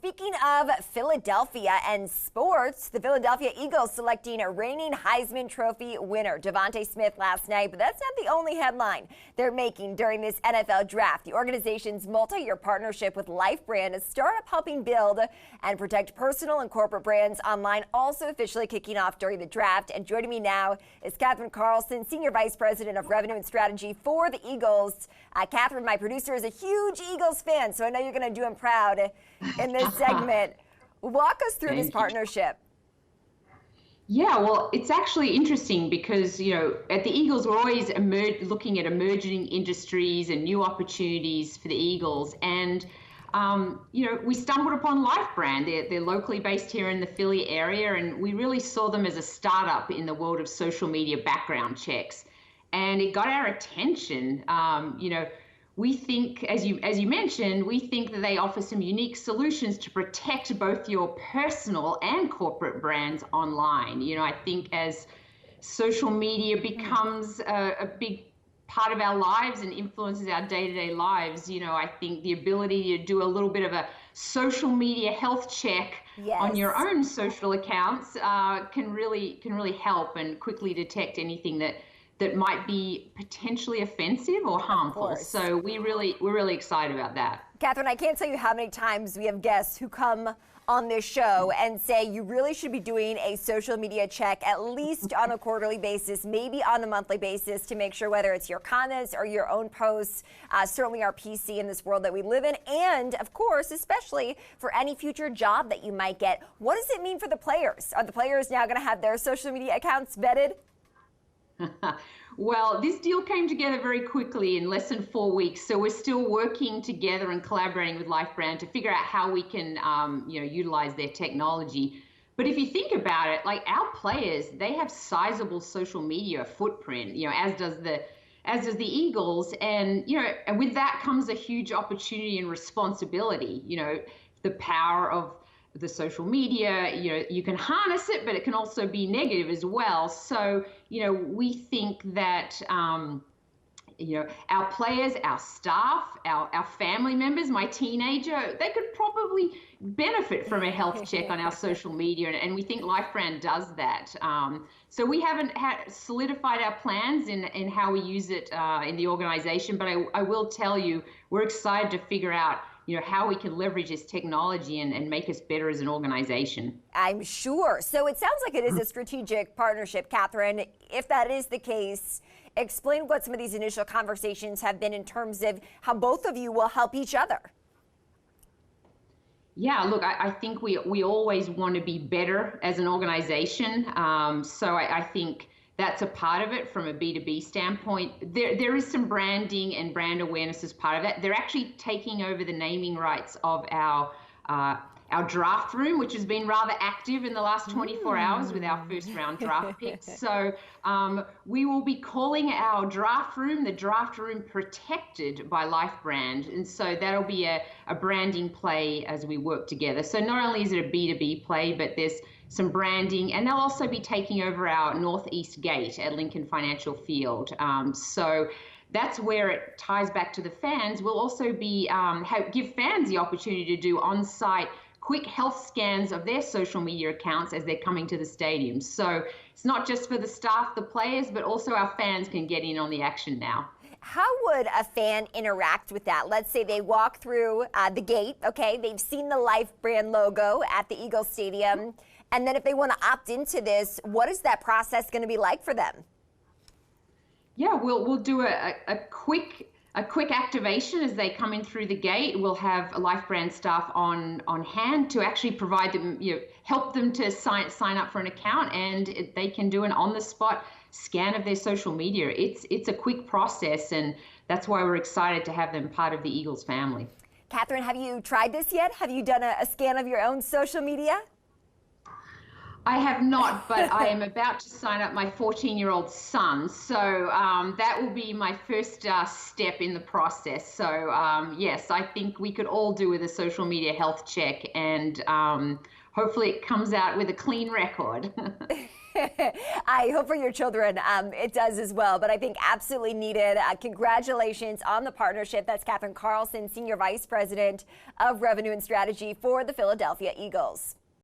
Speaking of Philadelphia and sports, the Philadelphia Eagles selecting a reigning Heisman Trophy winner, Devontae Smith, last night. But that's not the only headline they're making during this NFL draft. The organization's multi-year partnership with Life Brand, a startup helping build and protect personal and corporate brands online, also officially kicking off during the draft. And joining me now is Catherine Carlson, Senior Vice President of Revenue and Strategy for the Eagles. Catherine, my producer, is a huge Eagles fan, so I know you're going to do him proud in this segment. Walk us through this partnership. Yeah, well, it's actually interesting because, at the Eagles, we're always looking at emerging industries and new opportunities for the Eagles. And, we stumbled upon Life Brand. They're locally based here in the Philly area, and we really saw them as a startup in the world of social media background checks. And it got our attention. We think, as you mentioned, we think that they offer some unique solutions to protect both your personal and corporate brands online. I think as social media becomes a big part of our lives and influences our day-to-day lives, I think the ability to do a little bit of a social media health check on your own social accounts can really help and quickly detect anything that might be potentially offensive or harmful. So we're really excited about that. Catherine, I can't tell you how many times we have guests who come on this show and say you really should be doing a social media check at least on a quarterly basis, maybe on a monthly basis, to make sure whether it's your comments or your own posts certainly are PC in this world that we live in, and of course, especially for any future job that you might get. What does it mean for the players? Are the players now going to have their social media accounts vetted? Well, this deal came together very quickly in less than 4 weeks. So we're still working together and collaborating with Life Brand to figure out how we can, utilize their technology. But if you think about it, like our players, they have sizable social media footprint, as does the Eagles. And, and with that comes a huge opportunity and responsibility, the power of the social media, you can harness it, but it can also be negative as well. So, we think that, our players, our staff, our family members, my teenager, they could probably benefit from a health check on our social media. And we think Life Brand does that. So we haven't solidified our plans in how we use it in the organization, but I will tell you, we're excited to figure out how we can leverage this technology and make us better as an organization. I'm sure. So it sounds like it is a strategic partnership, Catherine. If that is the case, explain what some of these initial conversations have been in terms of how both of you will help each other. Yeah, look, I think we always want to be better as an organization. So I think that's a part of it from a B2B standpoint. There is some branding and brand awareness as part of that. They're actually taking over the naming rights of our draft room, which has been rather active in the last 24 hours with our first round draft picks. So we will be calling our draft room the Draft Room Protected by Life Brand. And so that'll be a branding play as we work together. So not only is it a B2B play, but there's some branding, and they'll also be taking over our Northeast Gate at Lincoln Financial Field. So that's where it ties back to the fans. We'll also be give fans the opportunity to do on-site quick health scans of their social media accounts as they're coming to the stadium. So it's not just for the staff, the players, but also our fans can get in on the action now. How would a fan interact with that? Let's say they walk through the gate, okay? They've seen the Life Brand logo at the Eagles Stadium. And then if they want to opt into this, what is that process going to be like for them? Yeah, we'll do a quick activation as they come in through the gate. We'll have Life Brand staff on hand to actually provide them, help them to sign up for an account, and they can do an on-the-spot scan of their social media. It's a quick process, and that's why we're excited to have them part of the Eagles family. Catherine, have you tried this yet? Have you done a scan of your own social media? I have not, but I am about to sign up my 14-year-old son. So that will be my first step in the process. So yes, I think we could all do with a social media health check, and hopefully it comes out with a clean record. I hope for your children it does as well, but I think absolutely needed. Congratulations on the partnership. That's Catherine Carlson, Senior Vice President of Revenue and Strategy for the Philadelphia Eagles.